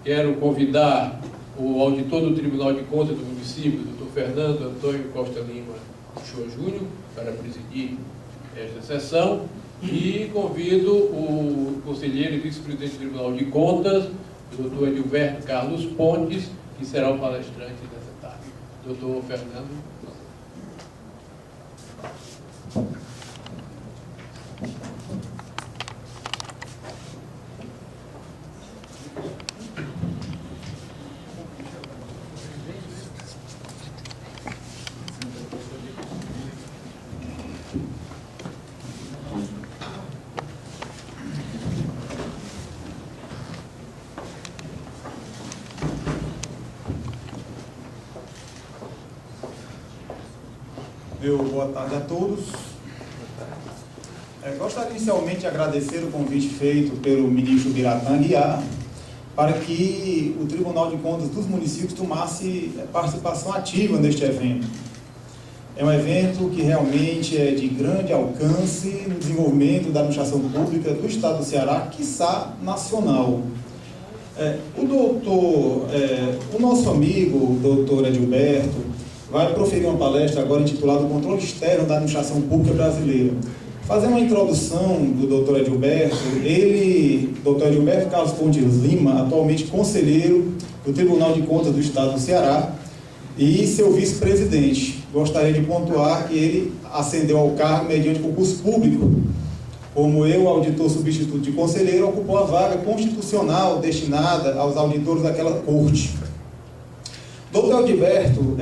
Quero convidar o auditor do Tribunal de Contas do município, Dr. Fernando Antônio Costa Lima Uchoa Júnior, para presidir esta sessão, e convido o conselheiro e vice-presidente do Tribunal de Contas, o Dr. Edilberto Carlos Pontes, que será o palestrante dessa tarde. Dr. Fernando. Boa tarde a todos. Gostaria inicialmente de agradecer o convite feito pelo ministro Biratã Aguiar para que o Tribunal de Contas dos municípios tomasse participação ativa neste evento. É um evento que realmente é de grande alcance no desenvolvimento da administração pública do Estado do Ceará, quiçá nacional. O nosso amigo, o doutor Edilberto, vai proferir uma palestra agora intitulada O Controle Externo da Administração Pública Brasileira. Fazendo uma introdução do Dr. Edilberto, Dr. Edilberto Carlos Pontes Lima, atualmente conselheiro do Tribunal de Contas do Estado do Ceará e seu vice-presidente. Gostaria de pontuar que ele ascendeu ao cargo mediante concurso público. Como eu, auditor substituto de conselheiro, ocupou a vaga constitucional destinada aos auditores daquela corte. Dr.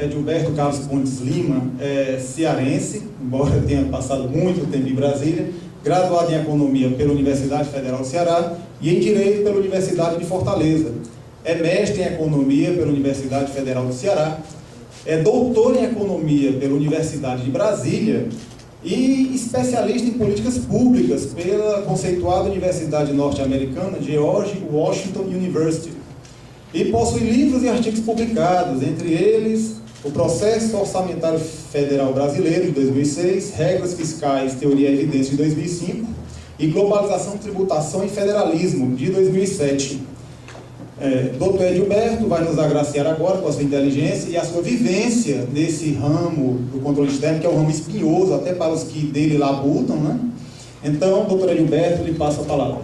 Edilberto Carlos Pontes Lima é cearense, embora tenha passado muito tempo em Brasília, graduado em Economia pela Universidade Federal do Ceará e em Direito pela Universidade de Fortaleza. É mestre em Economia pela Universidade Federal do Ceará, é doutor em Economia pela Universidade de Brasília e especialista em Políticas Públicas pela conceituada Universidade Norte-Americana George Washington University. E possui livros e artigos publicados, entre eles o Processo Orçamentário Federal Brasileiro, de 2006, Regras Fiscais, Teoria e Evidência, de 2005, e Globalização, Tributação e Federalismo, de 2007. Dr. Edilberto vai nos agraciar agora com a sua inteligência e a sua vivência nesse ramo do controle externo, que é um ramo espinhoso, até para os que dele labutam, né? Então, Dr. Edilberto, lhe passo a palavra.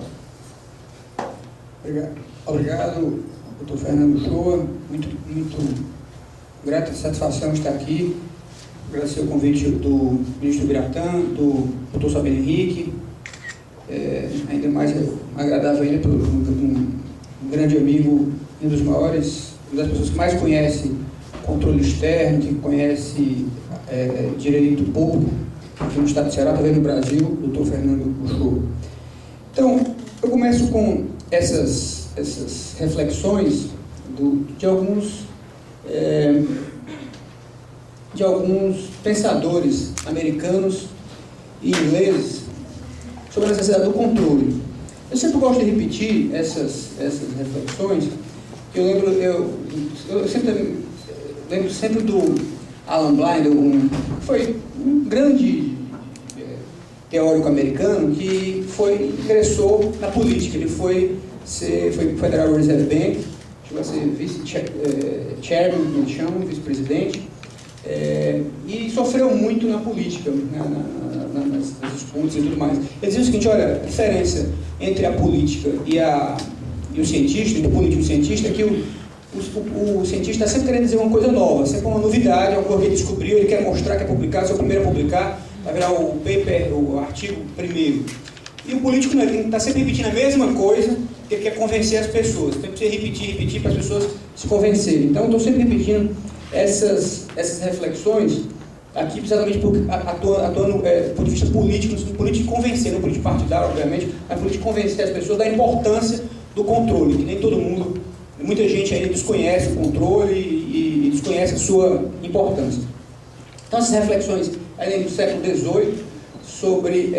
Obrigado. Dr. Fernando Uchoa, muito grata satisfação estar aqui. Agradecer o convite do ministro Biratã, do Dr. Sabino Henrique, ainda mais agradável ainda por um grande amigo, um dos maiores, uma das pessoas que mais conhece controle externo, que conhece direito público aqui no estado do Ceará, também no Brasil, o Dr. Fernando Uchoa. Então, eu começo com essas reflexões de alguns pensadores americanos e ingleses sobre a necessidade do controle. Eu sempre gosto de repetir essas reflexões, que eu sempre lembro do Alan Blind, foi um grande teórico americano que ingressou na política. Ele foi Federal Reserve Bank, chegou a ser vice-chairman, como eles chamam, vice-presidente, e sofreu muito na política, nas disputas e tudo mais. Ele dizia o seguinte: olha, a diferença entre a política e o cientista, entre o político e o cientista, é que o cientista está sempre querendo dizer uma coisa nova, sempre uma novidade, alguma coisa que ele descobriu, ele quer mostrar, quer publicar, ser o primeiro a publicar, vai virar o paper, o artigo primeiro. E o político não, ele está sempre repetindo a mesma coisa, que ele quer convencer as pessoas. Então, precisa repetir para as pessoas se convencerem. Então, estou sempre repetindo essas reflexões aqui, precisamente atuando do ponto de vista político, no político de convencer, não político partidário, obviamente, mas político de convencer as pessoas da importância do controle, que nem todo mundo, muita gente ainda desconhece o controle e desconhece a sua importância. Então, essas reflexões ainda do século XVIII sobre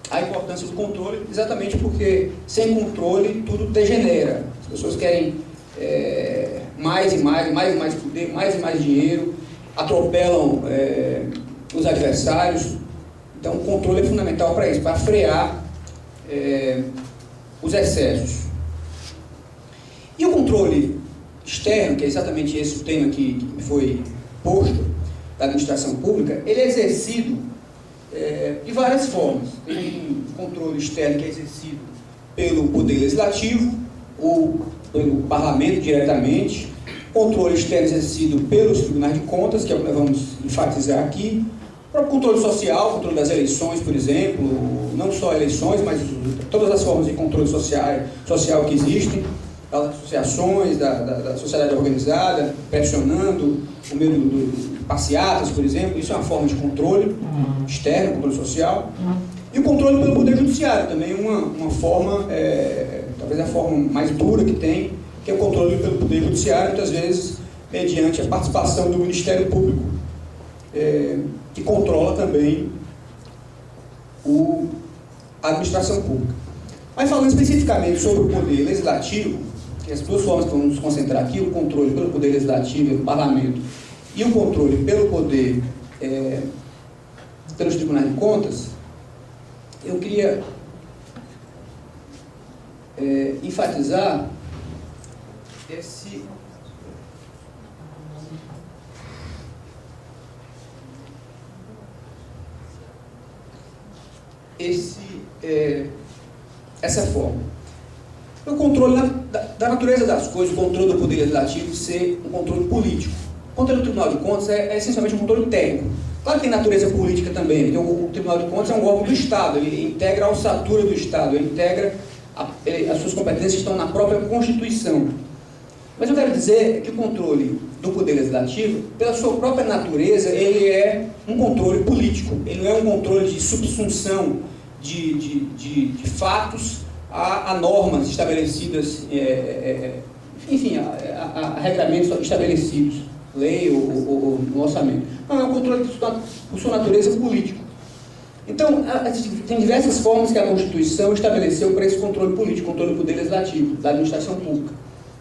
a importância do controle, exatamente porque sem controle tudo degenera. As pessoas querem mais e mais poder, mais e mais dinheiro, atropelam os adversários. Então o controle é fundamental para isso, para frear os excessos. controle externo, que é exatamente esse o tema que foi posto, da administração pública, ele é exercido de várias formas. Tem um controle externo que é exercido pelo Poder Legislativo, ou pelo Parlamento diretamente, controle externo exercido pelos tribunais de contas, que é o que nós vamos enfatizar aqui, o próprio controle social, controle das eleições, por exemplo, não só eleições, mas todas as formas de controle social que existem, das associações, da sociedade organizada, pressionando, por meio do passeatas, por exemplo, isso é uma forma de controle externo, controle social. E o controle pelo Poder Judiciário, também uma forma, talvez a forma mais dura que tem, que é o controle pelo Poder Judiciário, muitas vezes mediante a participação do Ministério Público, que controla também a administração pública. Mas falando especificamente sobre o Poder Legislativo, que as duas formas que vamos nos concentrar aqui, o controle pelo Poder Legislativo, pelo Parlamento, e o controle pelo Poder, pelos Tribunais de Contas, eu queria enfatizar essa forma. O controle da natureza das coisas, o controle do Poder Legislativo ser um controle político. O controle do Tribunal de Contas é essencialmente um controle técnico. Claro que tem natureza política também, porque o Tribunal de Contas é um órgão do Estado, ele integra a ossatura do Estado, ele integra as suas competências que estão na própria Constituição. Mas eu quero dizer que o controle do Poder Legislativo, pela sua própria natureza, ele é um controle político, ele não é um controle de subsunção de fatos a normas estabelecidas, enfim, a regramentos estabelecidos, lei ou no orçamento. Não, é um controle por sua natureza político. Então, tem diversas formas que a Constituição estabeleceu para esse controle político, controle do Poder Legislativo, da administração pública.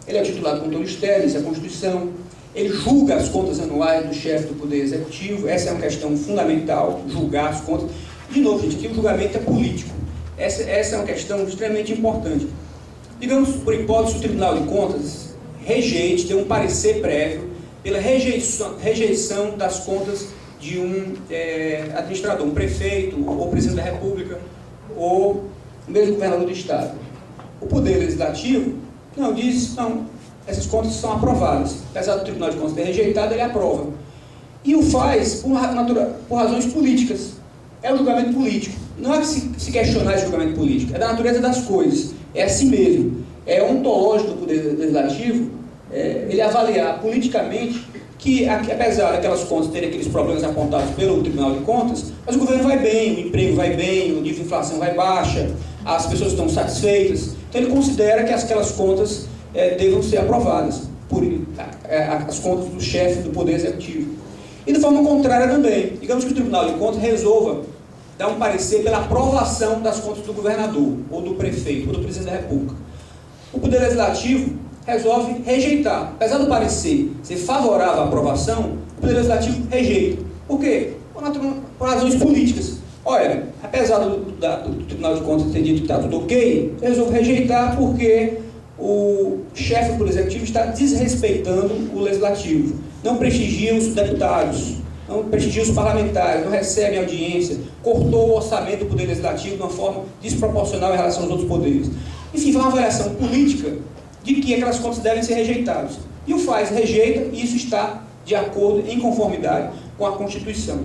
Ele é titulado controle externo, isso é a Constituição. Ele julga as contas anuais do chefe do Poder Executivo, essa é uma questão fundamental, julgar as contas. De novo, gente, aqui o julgamento é político. Essa é uma questão extremamente importante. Digamos, por hipótese, o Tribunal de Contas rejeite, dê um parecer prévio pela rejeição das contas de um administrador, um prefeito, ou presidente da República, ou mesmo governador do Estado. O Poder Legislativo não diz, não, essas contas são aprovadas. Apesar do Tribunal de Contas ter rejeitado, ele aprova. E o faz por razões políticas. É um julgamento político. Não é que se questionar esse julgamento político, é da natureza das coisas, é assim mesmo. É ontológico do Poder Legislativo ele avaliar politicamente que, apesar daquelas contas terem aqueles problemas apontados pelo Tribunal de Contas, mas o governo vai bem, o emprego vai bem, o nível de inflação vai baixa, as pessoas estão satisfeitas. Então ele considera que aquelas contas devam ser aprovadas, as contas do chefe do Poder Executivo. E de forma contrária também, digamos que o Tribunal de Contas resolva dar um parecer pela aprovação das contas do governador, ou do prefeito, ou do presidente da República. O Poder Legislativo resolve rejeitar. Apesar do parecer ser favorável à aprovação, o Poder Legislativo rejeita. Por quê? Por razões políticas. Olha, apesar do Tribunal de Contas ter dito que está tudo ok, resolve rejeitar porque o chefe do Poder Executivo está desrespeitando o Legislativo. Não prestigia os deputados, não prestigia os parlamentares, não recebe audiência, cortou o orçamento do Poder Legislativo de uma forma desproporcional em relação aos outros poderes. Enfim, foi uma avaliação política de que aquelas contas devem ser rejeitadas. E o faz rejeita, e isso está de acordo, em conformidade com a Constituição.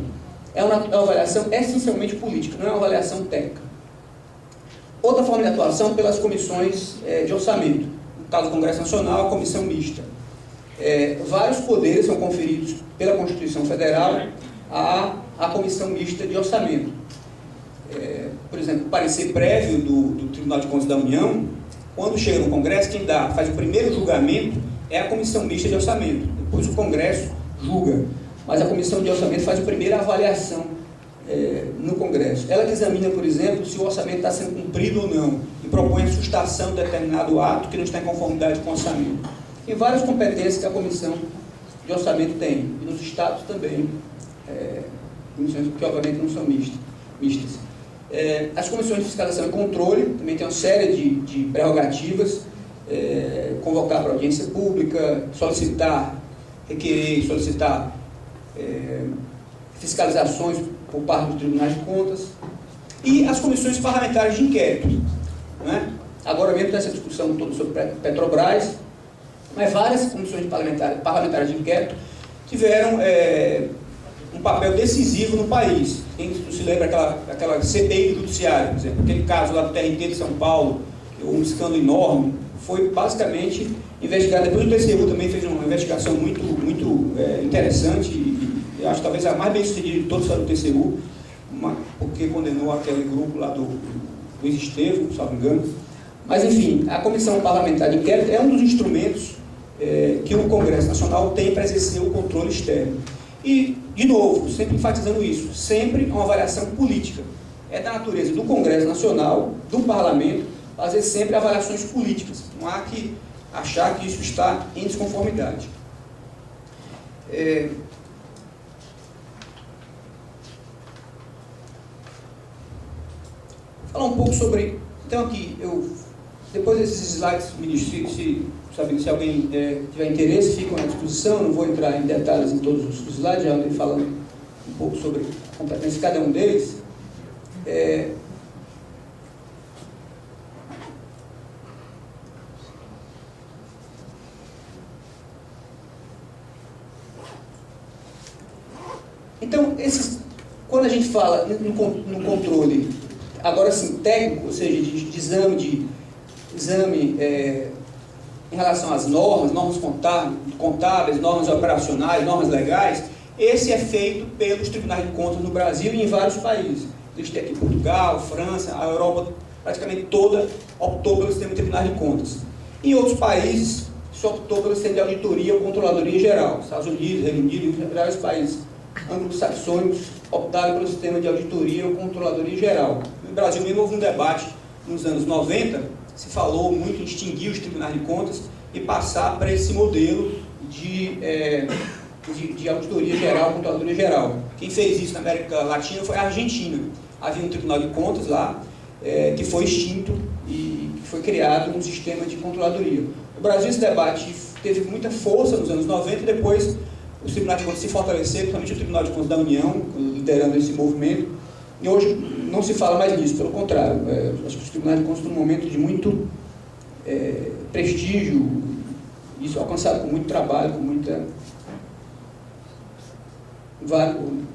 É uma avaliação essencialmente política, não é uma avaliação técnica. Outra forma de atuação pelas comissões de orçamento. No caso do Congresso Nacional, a comissão mista. Vários poderes são conferidos pela Constituição Federal à comissão mista de orçamento. Por exemplo, o parecer prévio do Tribunal de Contas da União, quando chega no Congresso, quem faz o primeiro julgamento é a comissão mista de orçamento. Depois o Congresso julga, mas a comissão de orçamento faz a primeira avaliação no Congresso. Ela que examina, por exemplo, se o orçamento está sendo cumprido ou não, e propõe a sustação de determinado ato que não está em conformidade com o orçamento. Tem várias competências que a comissão de orçamento tem, e nos estados também, comissões que obviamente não são mistas. As comissões de fiscalização e controle também têm uma série de prerrogativas, convocar para audiência pública, requerer e solicitar fiscalizações por parte dos tribunais de contas, e as comissões parlamentares de inquérito, né? Agora mesmo tem essa discussão toda sobre Petrobras, mas várias comissões parlamentares de inquérito tiveram um papel decisivo no país. Quem se lembra aquela CPI do Judiciário, por exemplo, aquele caso lá do TRT de São Paulo, um escândalo enorme, foi basicamente investigado. Depois o TCU também fez uma investigação muito interessante, e eu acho talvez a mais bem sucedida de todos do TCU, porque condenou aquele grupo lá do Luiz Estevam, se não me engano. Mas, enfim, a Comissão Parlamentar de Inquérito é um dos instrumentos que o Congresso Nacional tem para exercer o controle externo. E, de novo, sempre enfatizando isso, sempre uma avaliação política. É da natureza do Congresso Nacional, do Parlamento, fazer sempre avaliações políticas. Não há que achar que isso está em desconformidade. Falar um pouco sobre... Então, aqui, depois desses slides, ministro, se alguém tiver interesse, ficam à disposição. Não vou entrar em detalhes em todos os slides, já andei falando um pouco sobre a competência de cada um deles. Então, quando a gente fala no controle, agora sim, técnico, ou seja, de exame em relação às normas contábeis, normas operacionais, normas legais, esse é feito pelos tribunais de contas no Brasil e em vários países. Existe aqui Portugal, França, a Europa praticamente toda optou pelo sistema de tribunais de contas. Em outros países, se optou pelo sistema de auditoria ou controladoria geral. Estados Unidos, Reino Unido e vários países anglo-saxônicos optaram pelo sistema de auditoria ou controladoria geral. No Brasil mesmo houve um debate nos anos 90, se falou muito em extinguir os tribunais de contas e passar para esse modelo de auditoria geral, controladoria geral. Quem fez isso na América Latina foi a Argentina. Havia um tribunal de contas lá, que foi extinto e foi criado um sistema de controladoria. No Brasil esse debate teve muita força nos anos 90 e depois os tribunais de contas se fortaleceram, principalmente o Tribunal de Contas da União, liderando esse movimento. E hoje não se fala mais nisso, pelo contrário. Acho que os tribunais de contas estão num momento de muito prestígio, isso alcançado com muito trabalho, com muita...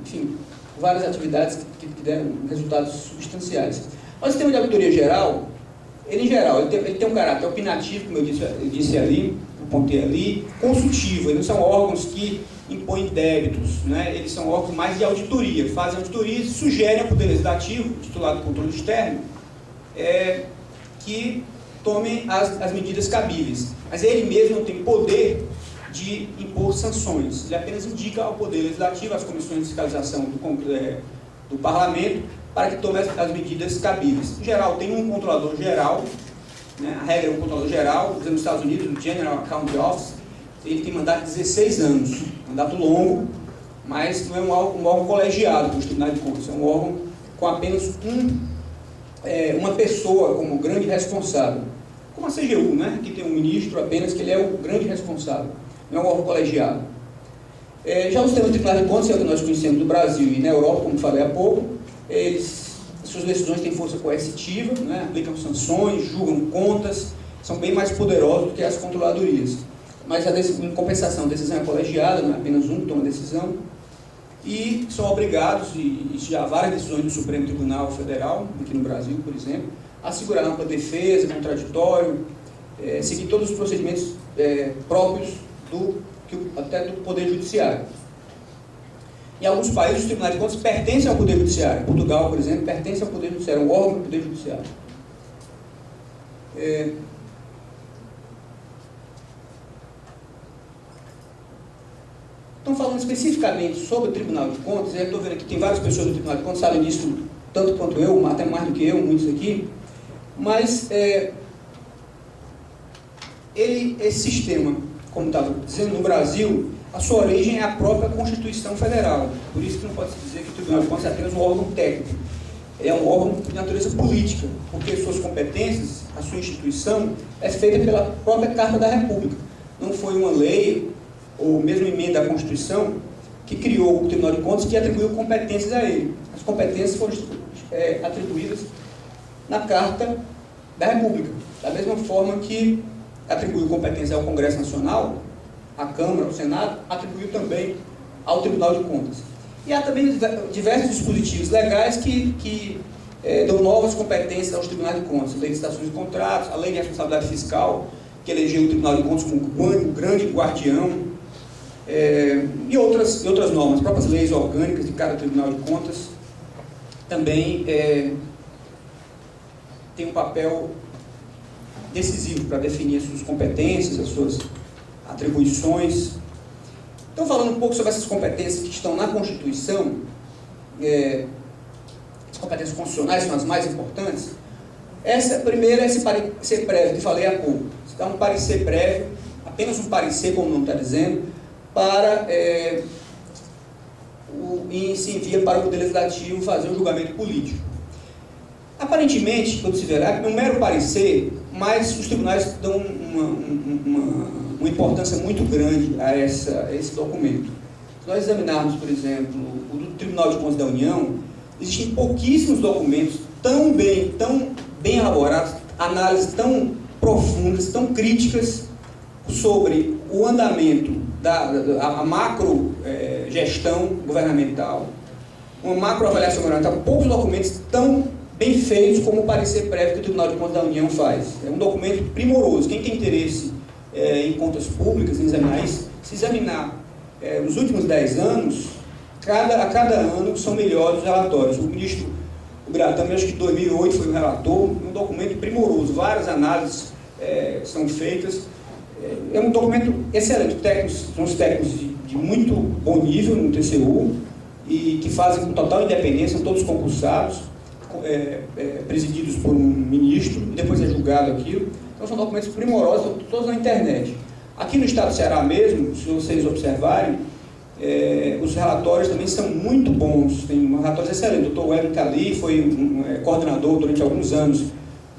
enfim, várias atividades que deram resultados substanciais. Mas o sistema de auditoria geral, ele tem um caráter opinativo, como eu disse ali, apontei ali, consultivo. Eles não são órgãos que impõem débitos, né? Eles são órgãos mais de auditoria, fazem auditoria e sugerem ao Poder Legislativo, titulado Controle Externo, que tomem as medidas cabíveis. Mas ele mesmo não tem poder de impor sanções. Ele apenas indica ao Poder Legislativo, às comissões de fiscalização do Parlamento, para que tome as medidas cabíveis. Em geral, tem um controlador geral, né? A regra é um controlador geral, por exemplo, nos Estados Unidos, o General Account Office, ele tem mandato de 16 anos, mandato longo, mas não é um órgão colegiado com os tribunais de contas, é um órgão com apenas uma pessoa como grande responsável, como a CGU, né? Que tem um ministro apenas, que ele é o grande responsável, não é um órgão colegiado. Já o sistema de tribunais de contas, é o que nós conhecemos no Brasil e na Europa, como falei há pouco, suas decisões têm força coercitiva, né? Aplicam sanções, julgam contas, são bem mais poderosos do que as controladorias. Mas em compensação, a decisão é colegiada, não é apenas um que toma a decisão, e são obrigados, e já há várias decisões do Supremo Tribunal Federal, aqui no Brasil, por exemplo, a assegurar ampla defesa, contraditório, seguir todos os procedimentos próprios até do Poder Judiciário. Em alguns países, os tribunais de contas pertencem ao Poder Judiciário. Portugal, por exemplo, pertence ao Poder Judiciário, é um órgão do Poder Judiciário. Então, falando especificamente sobre o Tribunal de Contas, eu estou vendo aqui que tem várias pessoas do Tribunal de Contas, sabem disso tanto quanto eu, até mais do que eu, muitos aqui, mas esse sistema, como estava dizendo, no Brasil, a sua origem é a própria Constituição Federal. Por isso que não pode se dizer que o Tribunal de Contas é apenas um órgão técnico. é um órgão de natureza política, porque suas competências, a sua instituição, é feita pela própria Carta da República. Não foi uma lei, ou mesmo emenda à Constituição, que criou o Tribunal de Contas, que atribuiu competências a ele. As competências foram atribuídas na Carta da República. Da mesma forma que atribuiu competência ao Congresso Nacional, à Câmara, ao Senado, atribuiu também ao Tribunal de Contas. E há também diversos dispositivos legais que dão novas competências aos tribunais de contas. A lei de licitações e contratos, a lei de responsabilidade fiscal, que elegeu o Tribunal de Contas como um grande guardião, e outras normas, as próprias leis orgânicas de cada Tribunal de Contas, também tem um papel decisivo para definir as suas competências, as suas atribuições. Então, falando um pouco sobre essas competências que estão na Constituição, as competências constitucionais são as mais importantes. Essa primeira é esse parecer prévio, que falei há pouco. Você dá um parecer prévio, apenas um parecer, como não está dizendo, para e se envia para o Poder Legislativo fazer um julgamento político. Aparentemente, quando se verá, é um mero parecer, mas os tribunais dão uma importância muito grande a esse documento. Se nós examinarmos, por exemplo, o do Tribunal de Contas da União, existem pouquíssimos documentos tão bem elaborados, análises tão profundas, tão críticas sobre o andamento da macro gestão governamental, uma macro avaliação governamental. Poucos documentos tão bem feitos como o parecer prévio que o Tribunal de Contas da União faz. É um documento primoroso. Quem tem interesse em contas públicas, em examinar isso, se examinar nos últimos 10 anos, a cada ano são melhores os relatórios. O ministro Gratami, acho que em 2008 foi o relator, um documento primoroso, várias análises são feitas. É um documento excelente. São os técnicos de muito bom nível no TCU e que fazem com total independência, são todos concursados, presididos por um ministro, e depois é julgado aquilo. Então são documentos primorosos, todos na internet. Aqui no estado do Ceará mesmo, se vocês observarem, os relatórios também são muito bons, tem relatórios excelentes. O Dr. Wellington Cali foi coordenador durante alguns anos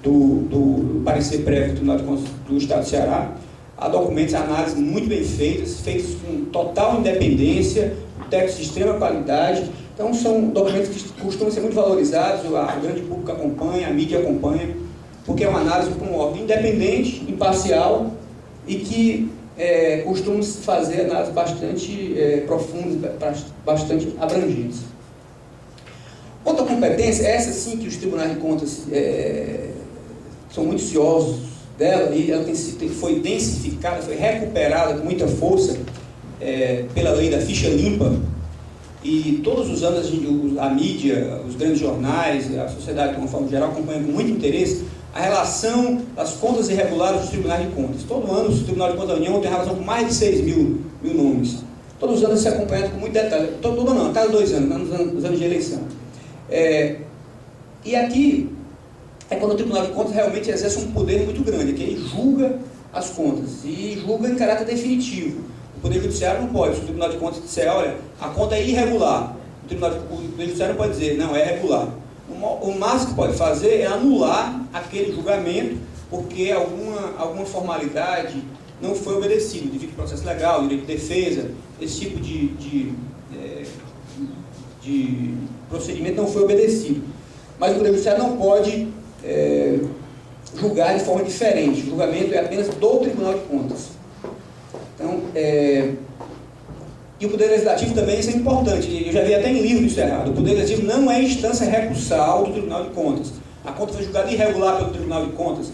do parecer prévio do Tribunal de Contas do estado do Ceará. Há documentos, análises muito bem feitos com total independência, textos de extrema qualidade. Então são documentos que costumam ser muito valorizados, o grande público acompanha, a mídia acompanha, porque é uma análise com um órgão independente, imparcial e que costuma fazer análises bastante profundas, bastante abrangentes. Outra competência, essa sim que os tribunais de contas são muito ciosos dela, e ela foi densificada, foi recuperada com muita força pela lei da ficha limpa, e todos os anos a mídia, os grandes jornais, a sociedade de uma forma geral acompanha com muito interesse a relação das contas irregulares dos tribunais de contas. Todo ano o Tribunal de Contas da União tem relação com mais de 6 mil nomes. Todos os anos se acompanha com muito detalhe. Todo ano não, a cada 2 anos, nos anos de eleição. E aqui é quando o Tribunal de Contas realmente exerce um poder muito grande, que ele julga as contas, e julga em caráter definitivo. O Poder Judiciário não pode. Se o Tribunal de Contas disser, olha, a conta é irregular, o Poder Judiciário não pode dizer, não, é regular. O máximo que pode fazer é anular aquele julgamento, porque alguma formalidade não foi obedecida, devido ao processo legal, direito de defesa, esse tipo de procedimento não foi obedecido. Mas o Poder Judiciário não pode julgar de forma diferente. O julgamento é apenas do Tribunal de Contas. Então, e o Poder Legislativo também, isso é importante. Eu já vi até em livro isso errado. O Poder Legislativo não é instância recursal do Tribunal de Contas. A conta foi julgada irregular pelo Tribunal de Contas.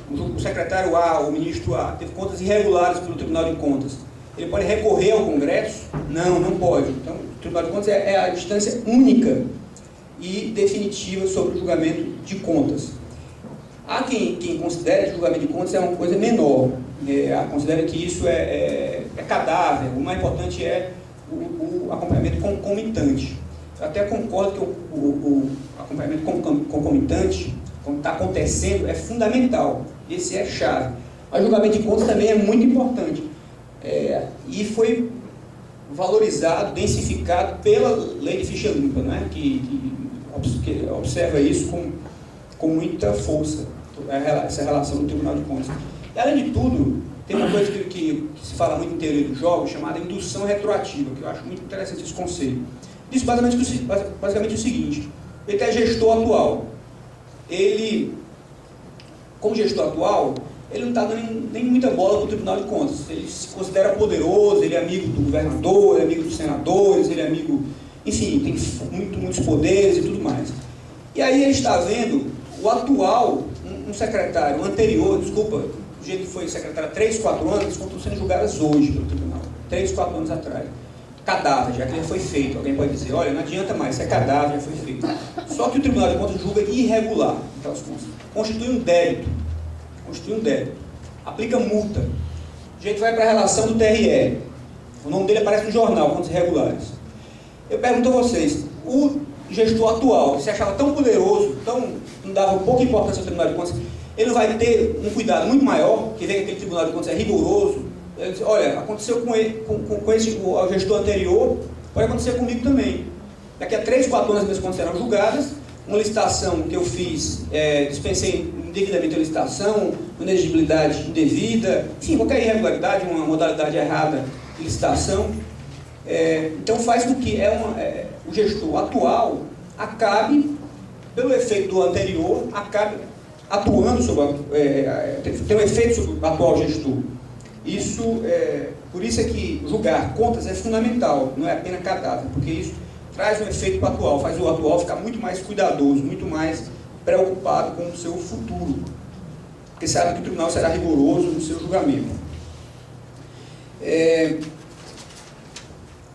O secretário A, o ministro A, teve contas irregulares pelo Tribunal de Contas. Ele pode recorrer ao Congresso? Não, não pode. Então, o Tribunal de Contas é a instância única e definitiva sobre o julgamento de contas. Há quem considere que o julgamento de contas é uma coisa menor. Considera que isso é cadáver. O mais importante é o acompanhamento concomitante. Eu até concordo que o acompanhamento concomitante, quando está acontecendo, é fundamental. Esse é chave. Mas o julgamento de contas também é muito importante. E foi valorizado, densificado pela lei de ficha limpa, né? que observa isso com muita força, essa relação do Tribunal de Contas. E, além de tudo, tem uma coisa que se fala muito em teoria dos jogos, chamada indução retroativa, que eu acho muito interessante esse conceito. Diz basicamente o seguinte: ele é gestor atual. Ele, como gestor atual, ele não está dando nem muita bola para o Tribunal de Contas. Ele se considera poderoso, ele é amigo do governador, ele é amigo dos senadores, ele é amigo... Enfim, tem muitos poderes e tudo mais. E aí ele está vendo o atual, um secretário anterior, desculpa, o jeito que foi secretário há 3, 4 anos, eles estão sendo julgadas hoje pelo tribunal, 3, 4 anos atrás. Cadáver, já que já foi feito. Alguém pode dizer, olha, não adianta mais, isso é cadáver, já foi feito. Só que o Tribunal de Contas julga irregular aquelas contas. Constitui um débito, aplica multa. A gente vai para a relação do TRE. O nome dele aparece no jornal, contas irregulares. Eu pergunto a vocês, o gestor atual, que se achava tão poderoso, não dava pouca importância ao Tribunal de Contas, ele não vai ter um cuidado muito maior, que vê que aquele Tribunal de Contas é rigoroso. Ele diz, olha, aconteceu com o gestor anterior, pode acontecer comigo também. Daqui a 3, 4 anos as minhas contas serão julgadas, uma licitação que eu fiz, dispensei indevidamente a licitação, uma elegibilidade indevida, enfim, qualquer irregularidade, uma modalidade errada de licitação. Então faz com que o gestor atual acabe, pelo efeito do anterior, acabe atuando sobre tem um efeito sobre o atual gestor. Por isso é que julgar contas é fundamental, não é apenas cadáver, porque isso traz um efeito para o atual, faz o atual ficar muito mais cuidadoso, muito mais preocupado com o seu futuro, porque sabe que o tribunal será rigoroso no seu julgamento.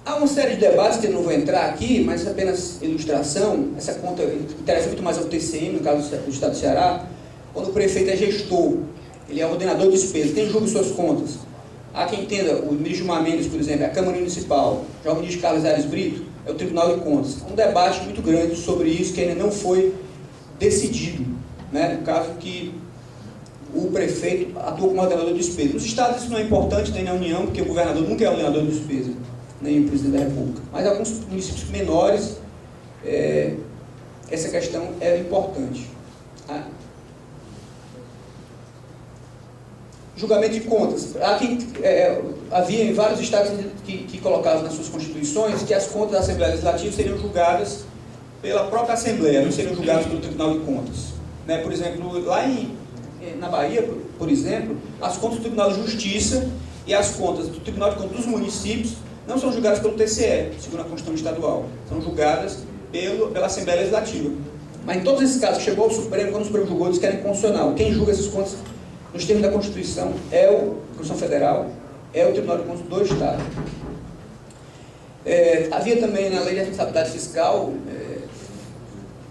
Há uma série de debates que eu não vou entrar aqui, mas apenas ilustração. Essa conta interessa muito mais ao TCM, no caso do Estado do Ceará, quando o prefeito é gestor, ele é ordenador de despesas, quem julga suas contas? Há quem entenda, o ministro Gilmar Mendes, por exemplo, é a Câmara Municipal, já o ministro Carlos Aires Brito é o Tribunal de Contas. Há um debate muito grande sobre isso que ainda não foi decidido, né? No caso que o prefeito atua como ordenador de despesas. Nos estados isso não é importante, nem na União, porque o governador nunca é ordenador de despesas, nem o presidente da República. Mas alguns municípios menores, essa questão é importante. Julgamento de contas. Havia em vários estados que colocavam nas suas constituições que as contas da Assembleia Legislativa seriam julgadas pela própria Assembleia, não seriam julgadas pelo Tribunal de Contas. Né? Por exemplo, lá na Bahia, por exemplo, as contas do Tribunal de Justiça e as contas do Tribunal de Contas dos municípios não são julgadas pelo TCE, segundo a Constituição Estadual. São julgadas pela Assembleia Legislativa. Mas em todos esses casos, chegou ao Supremo, quando o Supremo julgou, disse que era inconstitucional. Quem julga essas contas nos termos da Constituição é a Constituição Federal, é o Tribunal de Contas do Estado. Havia também na Lei de Responsabilidade Fiscal,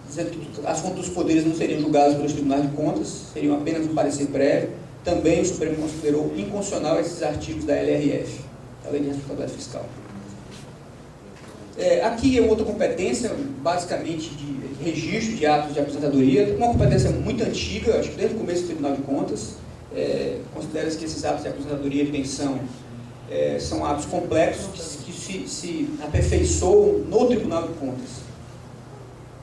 dizendo que as contas dos poderes não seriam julgadas pelos tribunais de contas, seriam apenas um parecer prévio. Também o Supremo considerou inconstitucional esses artigos da LRF, da Lei de Responsabilidade Fiscal. Aqui é outra competência, basicamente de registro de atos de aposentadoria, uma competência muito antiga, acho que desde o começo do Tribunal de Contas. Considera-se que esses atos de aposentadoria e pensão são atos complexos que se aperfeiçoam no Tribunal de Contas.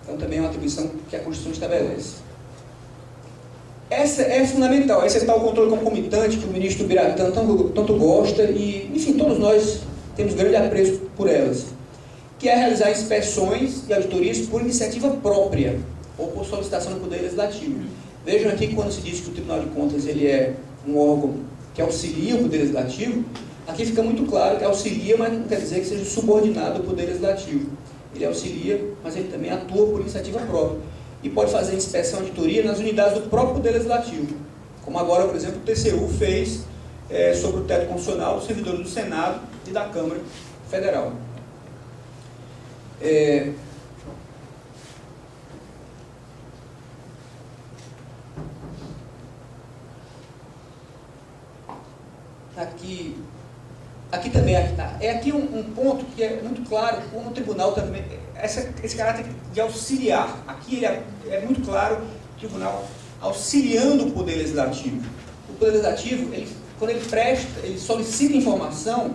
Então também é uma atribuição que a Constituição estabelece. Essa é fundamental, esse é o tal controle concomitante que o ministro Biratã tanto gosta e, enfim, todos nós temos grande apreço por elas, que é realizar inspeções e auditorias por iniciativa própria ou por solicitação do Poder Legislativo. Vejam aqui que quando se diz que o Tribunal de Contas ele é um órgão que auxilia o Poder Legislativo, aqui fica muito claro que auxilia, mas não quer dizer que seja subordinado ao Poder Legislativo. Ele auxilia, mas ele também atua por iniciativa própria. E pode fazer inspeção e auditoria nas unidades do próprio Poder Legislativo. Como agora, por exemplo, o TCU fez sobre o teto constitucional dos servidores do Senado e da Câmara Federal. Aqui também aqui um ponto que é muito claro, como o tribunal também, esse caráter de auxiliar, aqui ele é muito claro, o tribunal auxiliando o Poder Legislativo. O Poder Legislativo, quando ele solicita informação,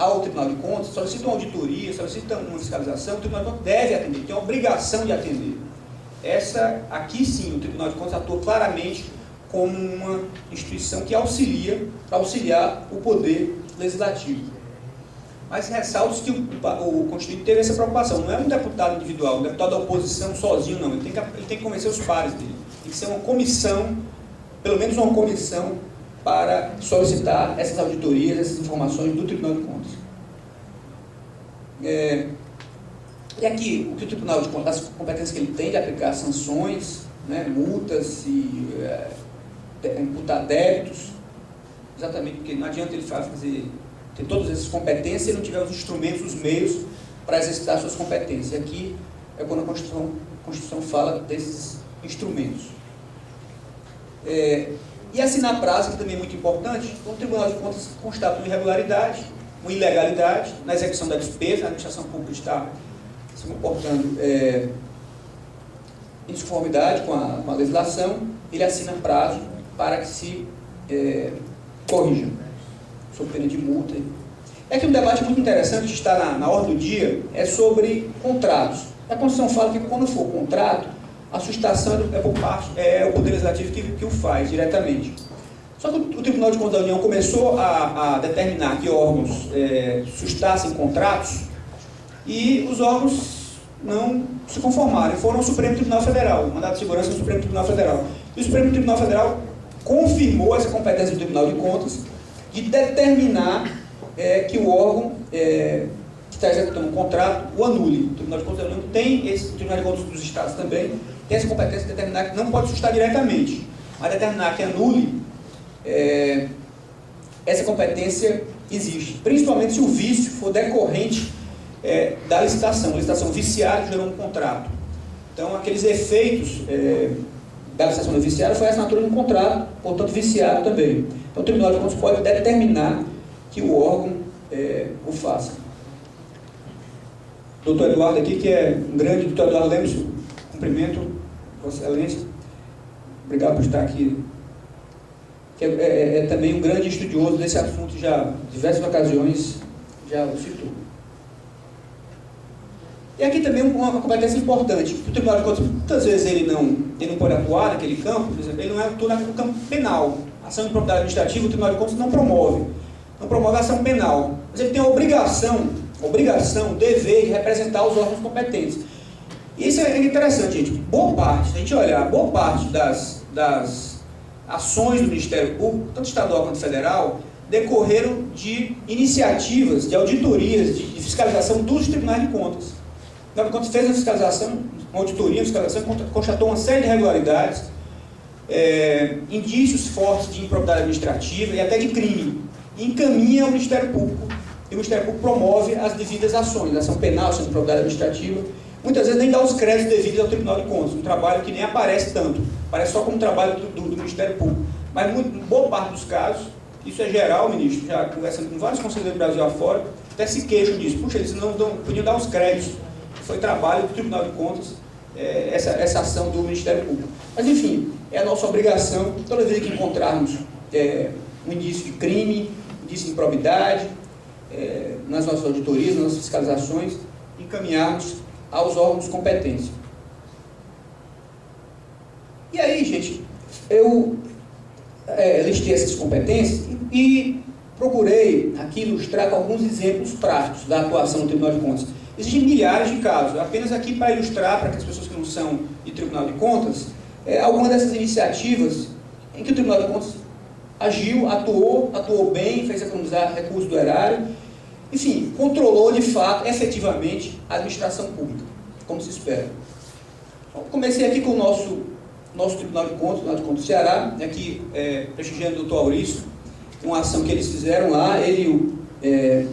ao Tribunal de Contas, solicitam uma auditoria, solicitam uma fiscalização, o Tribunal de Contas deve atender, tem a obrigação de atender. Aqui sim, o Tribunal de Contas atua claramente como uma instituição que auxilia, para auxiliar o poder legislativo. Mas ressalto que o Constituinte teve essa preocupação, não é um deputado individual, um deputado da oposição sozinho, não, ele tem que convencer os pares dele, tem que ser uma comissão, pelo menos uma comissão, para solicitar essas auditorias, essas informações do Tribunal de Contas. E aqui, o que o Tribunal de Contas, as competências que ele tem de aplicar sanções, né, multas e imputar débitos, exatamente porque não adianta ele ter todas essas competências se ele não tiver os instrumentos, os meios para exercitar suas competências. E aqui é quando a Constituição fala desses instrumentos. E assinar prazo, que também é muito importante, o Tribunal de Contas constata uma irregularidade, uma ilegalidade na execução da despesa, a administração pública está se comportando em desconformidade com a legislação, ele assina prazo para que se corrija, sob pena de multa. É que um debate muito interessante que está na ordem do dia é sobre contratos. A Constituição fala que quando for contrato, a sustentação é o Poder Legislativo que o faz diretamente. Só que o Tribunal de Contas da União começou a determinar que órgãos sustassem contratos e os órgãos não se conformaram. Foram ao Supremo Tribunal Federal, mandado de segurança do Supremo Tribunal Federal. E o Supremo Tribunal Federal confirmou essa competência do Tribunal de Contas de determinar que o órgão que está executando um contrato o anule. O Tribunal de Contas da União tem esse, o Tribunal de Contas dos Estados também tem essa competência de determinar que não pode sustar diretamente, mas determinar que anule, essa competência existe, principalmente se o vício for decorrente da licitação. A licitação viciada gerou um contrato. Então, aqueles efeitos da licitação viciada foi a assinatura de um contrato, portanto, viciado também. Então, o Tribunal de Contas pode determinar que o órgão o faça. Doutor Eduardo aqui, que é um grande, doutor Eduardo Lemos, cumprimento, Vossa Excelência, obrigado por estar aqui, que é também um grande estudioso desse assunto, já em diversas ocasiões já o citou. E aqui também uma competência importante, o Tribunal de Contas, muitas vezes ele não pode atuar naquele campo, por exemplo, ele não atua no campo penal. A ação de propriedade administrativa, o Tribunal de Contas não promove a ação penal, mas ele tem a obrigação, dever de representar os órgãos competentes. E isso é interessante, gente. Boa parte, se a gente olhar, boa parte das ações do Ministério Público, tanto estadual quanto federal, decorreram de iniciativas, de auditorias, de fiscalização dos tribunais de contas. O Tribunal de Contas fez uma fiscalização, uma auditoria, constatou uma série de irregularidades, indícios fortes de improbidade administrativa e até de crime. E encaminha ao Ministério Público, e o Ministério Público promove as devidas ações, ação penal, ação de improbidade administrativa. Muitas vezes nem dá os créditos devidos ao Tribunal de Contas, um trabalho que nem aparece tanto, parece só como trabalho do Ministério Público. Mas boa parte dos casos, isso é geral, ministro, já conversando com vários conselheiros do Brasil afora, até se queixam disso. Puxa, eles não podiam dar os créditos. Foi trabalho do Tribunal de Contas, essa ação do Ministério Público. Mas, enfim, é a nossa obrigação, toda vez que encontrarmos um indício de crime, indício de improbidade, nas nossas auditorias, nas nossas fiscalizações, encaminharmos aos órgãos competentes. E aí, gente, eu listei essas competências e procurei aqui ilustrar com alguns exemplos práticos da atuação do Tribunal de Contas. Existem milhares de casos, apenas aqui para ilustrar, para que as pessoas que não são de Tribunal de Contas, algumas dessas iniciativas em que o Tribunal de Contas agiu, atuou bem, fez economizar recursos do erário, enfim, controlou de fato, efetivamente, a administração pública, como se espera. Então, comecei aqui com o nosso Tribunal de Contas, o Tribunal de Contas do Ceará, aqui prestigiando o doutor Aurício, uma ação que eles fizeram lá, ele e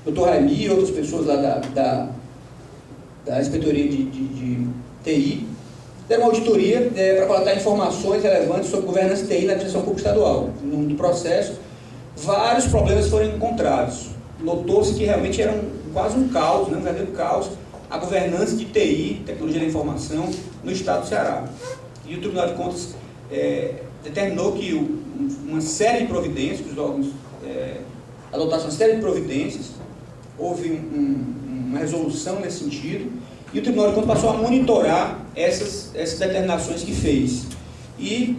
o doutor Raimi e outras pessoas lá da Inspetoria de TI, deram uma auditoria para coletar informações relevantes sobre governança TI na administração pública estadual. No processo, vários problemas foram encontrados. Notou-se que realmente era quase um caos, um verdadeiro caos, a governança de TI, tecnologia da informação, no estado do Ceará. E o Tribunal de Contas determinou que uma série de providências, que os órgãos adotassem uma série de providências houve uma resolução nesse sentido, e o Tribunal de Contas passou a monitorar essas determinações que fez. E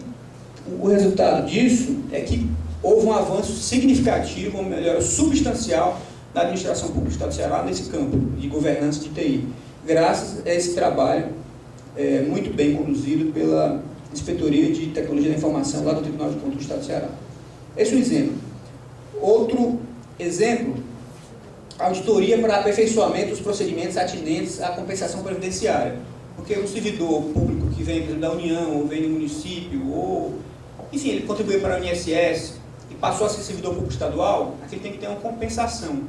o resultado disso é que houve um avanço significativo, uma melhora substancial da administração pública do Estado do Ceará nesse campo de governança de TI, graças a esse trabalho muito bem conduzido pela Inspetoria de Tecnologia da Informação lá do Tribunal de Contas do Estado do Ceará. Esse é um exemplo. Outro exemplo, auditoria para aperfeiçoamento dos procedimentos atinentes à compensação previdenciária. Porque o servidor público que vem, por exemplo, da União, ou vem do município, ou, enfim, ele contribuiu para o INSS e passou a ser servidor público estadual, aqui tem que ter uma compensação.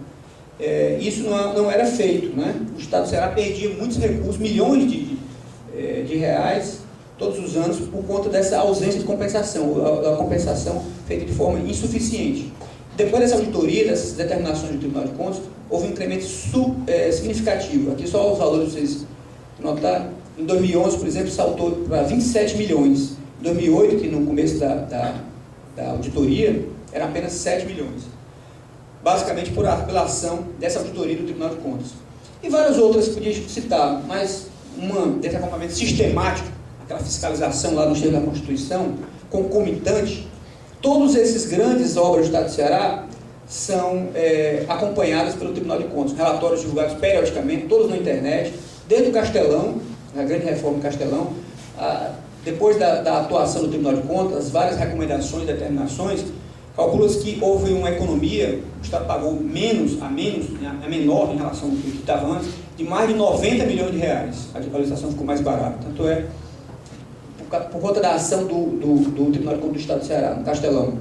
Isso não era feito, né? O Estado do Ceará perdia muitos recursos, milhões de reais, todos os anos, por conta dessa ausência de compensação, a compensação feita de forma insuficiente. Depois dessa auditoria, dessas determinações do Tribunal de Contas, houve um incremento significativo. Aqui só os valores para vocês notarem. Em 2011, por exemplo, saltou para 27 milhões. Em 2008, que no começo da auditoria, era apenas 7 milhões. Basicamente pela ação dessa auditoria do Tribunal de Contas. E várias outras que podia citar, mas desse acompanhamento sistemático, aquela fiscalização lá no cheiro da Constituição, concomitante, todos esses grandes obras do Estado do Ceará são acompanhadas pelo Tribunal de Contas. Relatórios divulgados periodicamente, todos na internet, desde o Castelão, a grande reforma do Castelão, depois da atuação do Tribunal de Contas, várias recomendações, determinações, calcula-se que houve uma economia, o Estado pagou a menor em relação ao que estava antes, de mais de 90 milhões de reais. A atualização ficou mais barata. Tanto é, por conta da ação do Tribunal de Contas do Estado do Ceará, no Castelão.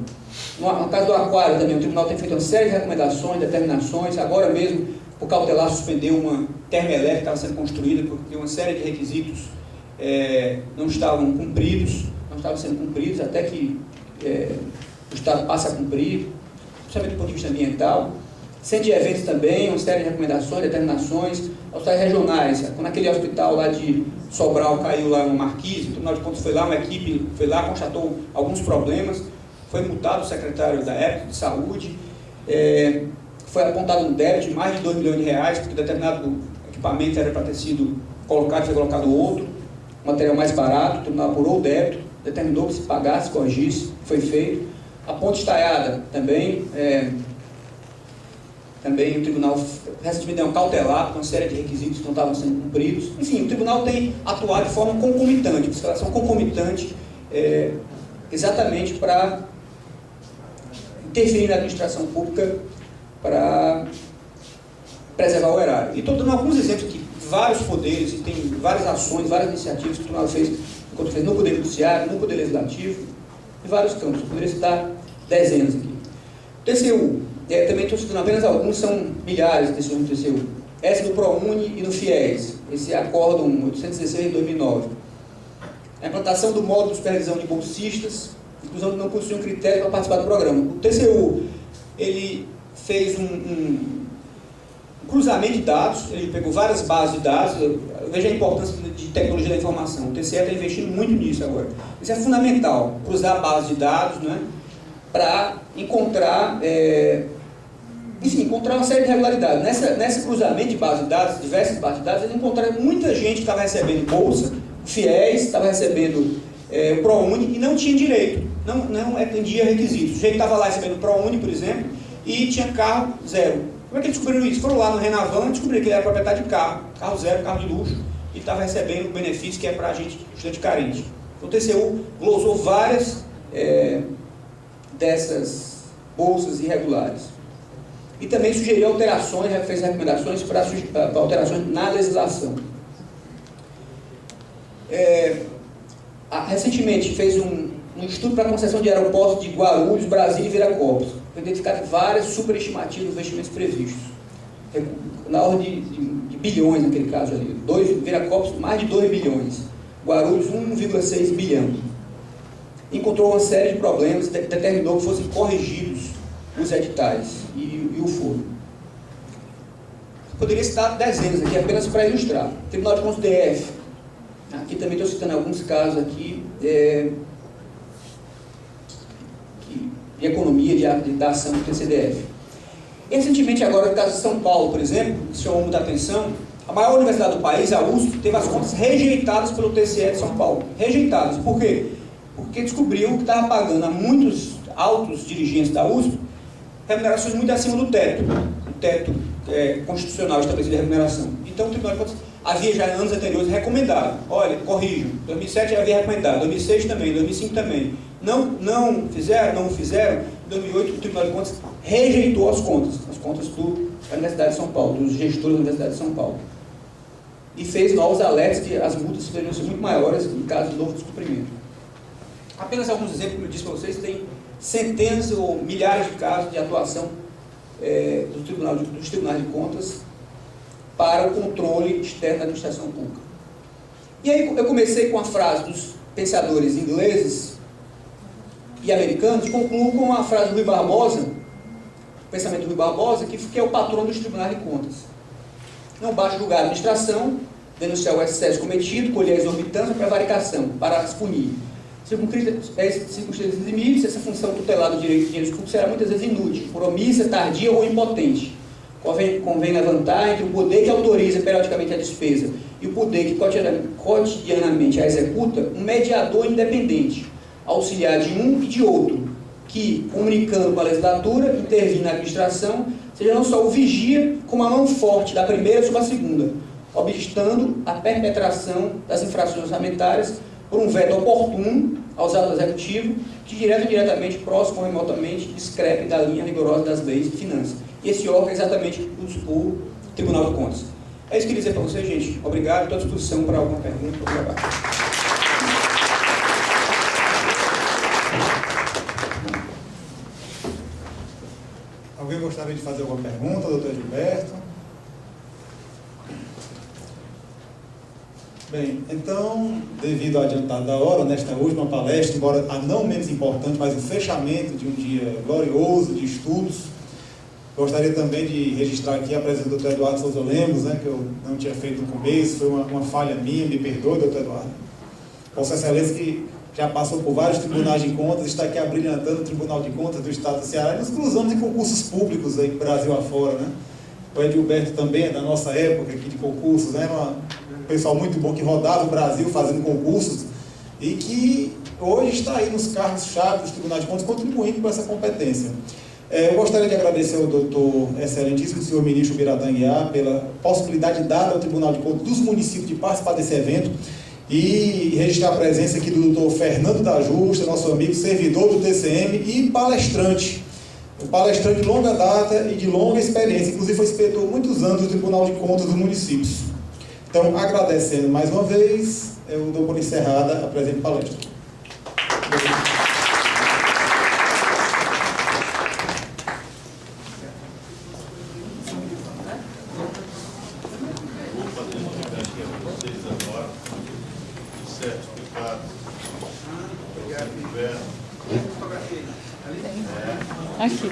No caso do Aquário também, o Tribunal tem feito uma série de recomendações, determinações. Agora mesmo, por cautelar, suspendeu uma termoelétrica que estava sendo construída, porque uma série de requisitos não estavam sendo cumpridos, até que o Estado passe a cumprir, principalmente do ponto de vista ambiental. Centro de eventos também, uma série de recomendações, determinações. Hospitais regionais, quando aquele hospital lá de Sobral caiu lá no Marquise, o Tribunal de Contas foi lá, uma equipe foi lá, constatou alguns problemas, foi multado o secretário da época de saúde, foi apontado um débito de mais de 2 milhões de reais, porque determinado equipamento era para ter sido colocado, foi colocado outro, material mais barato, o tribunal apurou o débito, determinou que se pagasse, corrigisse, foi feito. A ponte estaiada também, também o tribunal recentemente deu um cautelar com uma série de requisitos que não estavam sendo cumpridos. Enfim, o tribunal tem atuado de forma concomitante, fiscalização concomitante, exatamente para interferir na administração pública para preservar o erário. E estou dando alguns exemplos aqui, vários poderes, e tem várias ações, várias iniciativas que o tribunal fez, enquanto fez no Poder Judiciário, no Poder Legislativo, em vários campos. Eu poderia citar dezenas aqui. O TCU, também estou citando apenas alguns, são milhares de decisões do TCU. Essa no ProUni e no FIES, esse acórdão 816 de 2009. A implantação do módulo de supervisão de bolsistas, inclusão que não possuem um critério para participar do programa. O TCU, ele fez um cruzamento de dados, ele pegou várias bases de dados. Veja a importância de tecnologia da informação. O TCE está investindo muito nisso agora. Isso é fundamental, cruzar a base de dados, né, para encontrar, encontrar uma série de irregularidades. Nesse cruzamento de base de dados, diversas bases de dados, eles encontraram muita gente que estava recebendo bolsa, FIES, estava recebendo o ProUni e não tinha direito, não atendia requisitos. O sujeito estava lá recebendo o ProUni, por exemplo, e tinha carro zero. Como é que eles descobriram isso? Foram lá no Renavan e descobriram que ele era proprietário de carro zero, carro de luxo, e estava recebendo o benefício que é para a gente, estudante carente. O TCU glosou várias dessas bolsas irregulares. E também sugeriu alterações, fez recomendações para alterações na legislação. Recentemente fez um estudo para a concessão de aeroportos de Guarulhos, Brasília e Viracopos. Foi identificado várias superestimativas de investimentos previstos. Na ordem de bilhões naquele caso ali. Viracopos, mais de 2 bilhões. Guarulhos, 1,6 bilhão. Encontrou uma série de problemas e determinou que fossem corrigidos os editais. E o foram. Poderia citar dezenas aqui, apenas para ilustrar. Tribunal de Contas do DF. Aqui também estou citando alguns casos aqui de economia, da ação do TCDF. Recentemente, agora, no caso de São Paulo, por exemplo, que chamou muita atenção, a maior universidade do país, a USP, teve as contas rejeitadas pelo TCE de São Paulo. Rejeitadas. Por quê? Porque descobriu que estava pagando a muitos altos dirigentes da USP remunerações muito acima do teto. O teto constitucional estabelecido de remuneração. Então, o Tribunal de Contas havia já em anos anteriores recomendado. Olha, corrijam. 2007 havia recomendado, 2006 também, 2005 também. Não fizeram. Em 2008, o Tribunal de Contas rejeitou as contas da Universidade de São Paulo, dos gestores da Universidade de São Paulo. E fez novos alertas que as multas poderiam ser muito maiores em caso de novo descumprimento. Apenas alguns exemplos, como eu disse para vocês, tem centenas ou milhares de casos de atuação dos tribunais de contas para o controle externo da administração pública. E aí eu comecei com a frase dos pensadores ingleses e americanos, concluo com a frase do Rui Barbosa, o pensamento do Rui Barbosa, que é o patrão dos tribunais de contas. Não basta julgar a administração, denunciar o excesso cometido, colher a exorbitância para prevaricação, para as punir. Circunstâncias limites, essa função tutelar do direito de dinheiro público será muitas vezes inútil, por omissa, tardia ou impotente. Convém levantar entre o poder que autoriza periodicamente a despesa e o poder que cotidianamente a executa, um mediador independente, auxiliar de um e de outro, que, comunicando com a legislatura, intervir na administração, seja não só o vigia, como a mão forte da primeira sobre a segunda, obstando a perpetração das infrações orçamentárias por um veto oportuno aos atos executivos, que direto ou indiretamente, próximo ou remotamente, discrepe da linha rigorosa das leis de finanças. E esse órgão é exatamente o Tribunal de Contas. É isso que eu queria dizer para vocês, gente. Obrigado, estou à disposição para alguma pergunta ou debate. Alguém gostaria de fazer alguma pergunta, doutor Gilberto? Bem, então, devido ao adiantado da hora, nesta última palestra, embora a não menos importante, mas o fechamento de um dia glorioso de estudos, gostaria também de registrar aqui a presença do Dr. Eduardo Souza Lemos, que eu não tinha feito no começo, foi uma falha minha, me perdoe, Dr. Eduardo. Vossa Excelência, que já passou por vários tribunais de contas, está aqui abrilhantando o Tribunal de Contas do Estado do Ceará, e nos cruzamos em concursos públicos aí, Brasil afora, né? O Edilberto também é da nossa época aqui de concursos, né? Um pessoal muito bom que rodava o Brasil fazendo concursos e que hoje está aí nos cargos-chave dos tribunais de contas contribuindo com essa competência. Eu gostaria de agradecer ao doutor excelentíssimo senhor ministro Biratã Aguiar pela possibilidade dada ao Tribunal de Contas dos municípios de participar desse evento e registrar a presença aqui do doutor Fernando da Justa, nosso amigo servidor do TCM e palestrante. Um palestrante de longa data e de longa experiência, inclusive foi inspetor muitos anos do Tribunal de Contas dos municípios. Então, agradecendo mais uma vez, eu dou por encerrada a presente palestra. Aqui.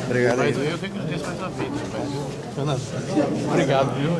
Obrigado. Mas eu que agradeço mais uma vez. Fernando, obrigado, viu?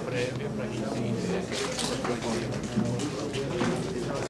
Prévia para a gente